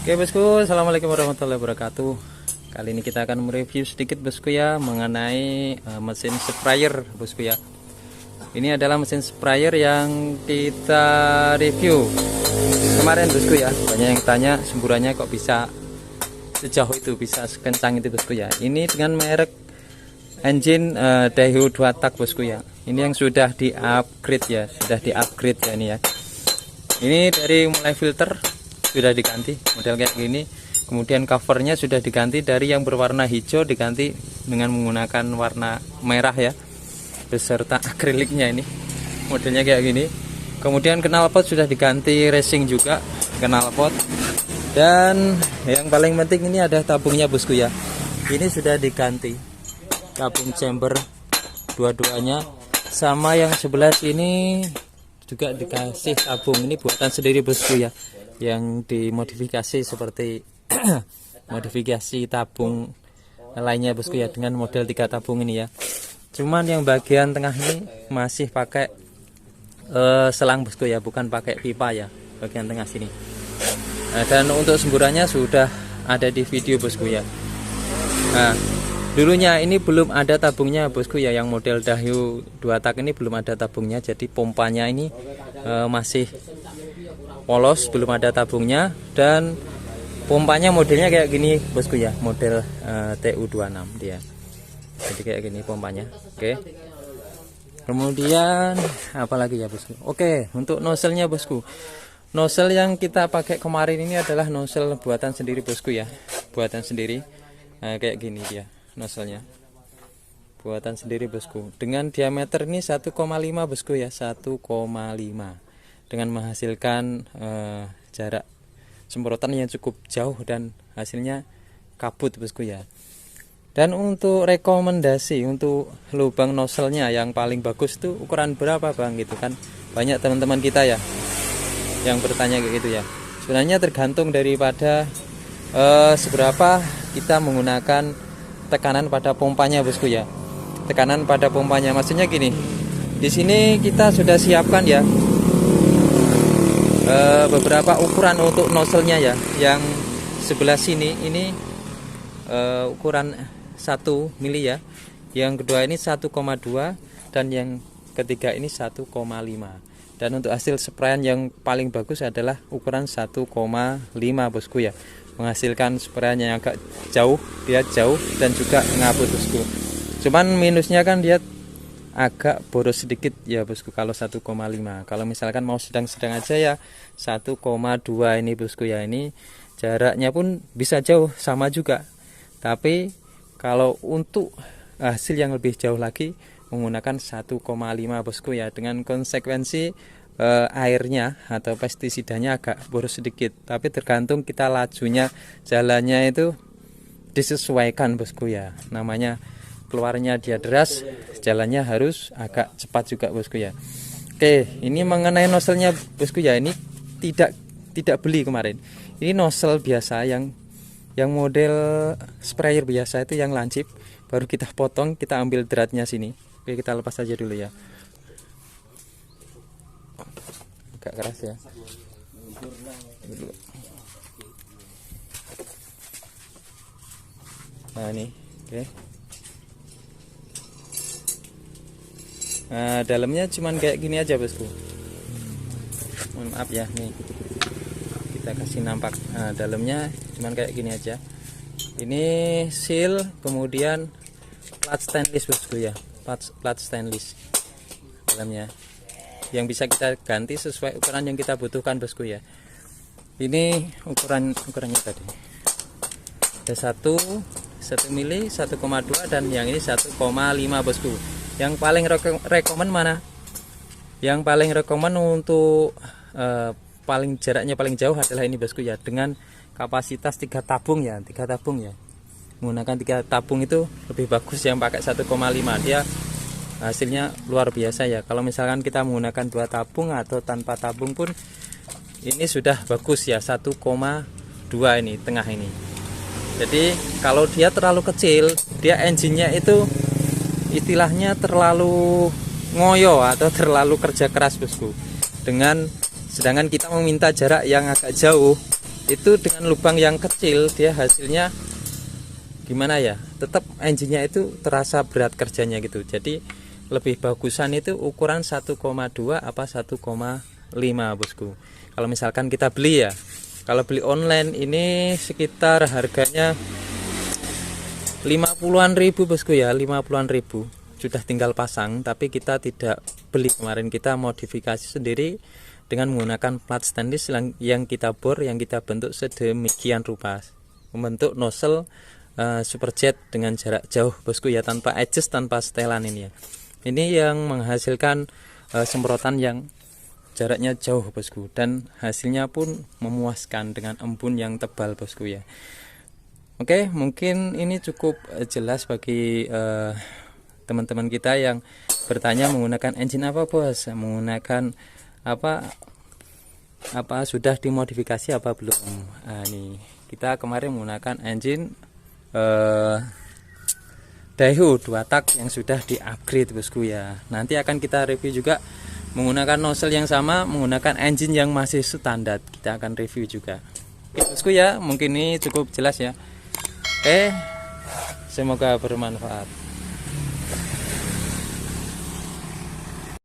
Oke bosku, assalamualaikum warahmatullahi wabarakatuh. Kali ini kita akan mereview sedikit bosku ya mengenai mesin sprayer bosku ya. Ini adalah mesin sprayer yang kita review kemarin bosku ya. Banyak yang tanya semburannya kok bisa sejauh itu, bisa sekencang itu bosku ya. Ini dengan merek engine Daewoo 2 tak bosku ya. Ini yang sudah di upgrade ya, sudah di upgrade ya ini ya. Ini dari mulai filter sudah diganti model kayak gini, kemudian covernya sudah diganti dari yang berwarna hijau diganti dengan menggunakan warna merah ya, beserta akriliknya. Ini modelnya kayak gini. Kemudian knalpot sudah diganti racing juga knalpot, dan yang paling penting ini ada tabungnya bosku ya. Ini sudah diganti tabung chamber dua-duanya, sama yang sebelah sini juga dikasih tabung. Ini buatan sendiri bosku ya, yang dimodifikasi seperti modifikasi tabung lainnya bosku ya, dengan model 3 tabung ini ya. Cuman yang bagian tengah ini masih pakai selang bosku ya, bukan pakai pipa ya bagian tengah sini. Dan untuk semburannya sudah ada di video bosku ya. Nah, dulunya ini belum ada tabungnya bosku ya, yang model Daewoo 2 tak ini belum ada tabungnya, jadi pompanya ini masih polos, belum ada tabungnya, dan pompanya modelnya kayak gini bosku ya, model TU26 dia. Jadi kayak gini pompanya. Oke. Kemudian apalagi ya bosku? Oke, untuk nozzle-nya bosku. Nozzle yang kita pakai kemarin ini adalah nozzle buatan sendiri bosku ya. Buatan sendiri. Nah, kayak gini dia nozzle-nya. Buatan sendiri bosku. Dengan diameter ini 1,5 bosku ya, 1,5. Dengan menghasilkan jarak semprotan yang cukup jauh dan hasilnya kabut bosku ya. Dan untuk rekomendasi untuk lubang nozzle-nya yang paling bagus tuh ukuran berapa bang gitu kan, banyak teman-teman kita ya yang bertanya kayak gitu ya. Sebenarnya tergantung daripada seberapa kita menggunakan tekanan pada pompanya bosku ya. Tekanan pada pompanya maksudnya gini, di sini kita sudah siapkan ya beberapa ukuran untuk nozzle-nya ya. Yang sebelah sini ini ukuran 1 mili ya, yang kedua ini 1,2, dan yang ketiga ini 1,5. Dan untuk hasil sprayan yang paling bagus adalah ukuran 1,5 bosku ya, menghasilkan sprayan yang agak jauh, dia jauh dan juga ngabut bosku. Cuman minusnya kan dia agak boros sedikit ya bosku kalau 1,5. Kalau misalkan mau sedang-sedang aja ya 1,2 ini bosku ya. Ini jaraknya pun bisa jauh sama juga, tapi kalau untuk hasil yang lebih jauh lagi menggunakan 1,5 bosku ya, dengan konsekuensi airnya atau pestisidanya agak boros sedikit, tapi tergantung kita lajunya, jalannya itu disesuaikan bosku ya. Namanya keluarnya dia deras, jalannya harus agak cepat juga bosku ya. Oke, ini mengenai nozzle-nya bosku ya, ini tidak beli kemarin. Ini nozzle biasa yang model sprayer biasa itu, yang lancip, baru kita potong, kita ambil dratnya sini. Oke, kita lepas aja dulu ya. Agak keras ya. Nah ini, oke. Nah, dalamnya cuman kayak gini aja bosku. Mohon maaf ya, nih kita kasih nampak. Nah, dalamnya cuman kayak gini aja. Ini seal, kemudian plat stainless bosku ya, plat stainless dalamnya, yang bisa kita ganti sesuai ukuran yang kita butuhkan bosku ya. Ini ukurannya tadi ada 1 mili, 1,2, dan yang ini 1,5 bosku. Yang paling rekomen mana? Yang paling rekomen untuk paling jaraknya paling jauh adalah ini bosku ya, dengan kapasitas 3 tabung ya, 3 tabung ya. Menggunakan 3 tabung itu lebih bagus yang pakai 1,5, dia hasilnya luar biasa ya. Kalau misalkan kita menggunakan 2 tabung atau tanpa tabung pun ini sudah bagus ya, 1,2 ini tengah ini. Jadi kalau dia terlalu kecil, dia engine-nya itu istilahnya terlalu ngoyo atau terlalu kerja keras bosku. Sedangkan kita meminta jarak yang agak jauh, itu dengan lubang yang kecil dia hasilnya gimana ya, tetap engine-nya itu terasa berat kerjanya gitu. Jadi lebih bagusan itu ukuran 1,2 apa 1,5 bosku. Kalau misalkan kita beli ya, kalau beli online ini sekitar harganya 50-an ribu bosku ya, 50-an ribu sudah tinggal pasang. Tapi kita tidak beli, kemarin kita modifikasi sendiri dengan menggunakan plat stainless yang kita bor, yang kita bentuk sedemikian rupa, membentuk nozzle superjet dengan jarak jauh bosku ya, tanpa adjust, tanpa setelan ini ya. Ini yang menghasilkan semprotan yang jaraknya jauh bosku, dan hasilnya pun memuaskan dengan embun yang tebal bosku ya. Oke, mungkin ini cukup jelas bagi teman-teman kita yang bertanya menggunakan engine apa bos, menggunakan apa sudah dimodifikasi apa belum. Nah, ini kita kemarin menggunakan engine Daihatsu 2 tak yang sudah di-upgrade bosku ya. Nanti akan kita review juga menggunakan nozzle yang sama, menggunakan engine yang masih standar, kita akan review juga. Oke bosku ya, mungkin ini cukup jelas ya. Oke, semoga bermanfaat.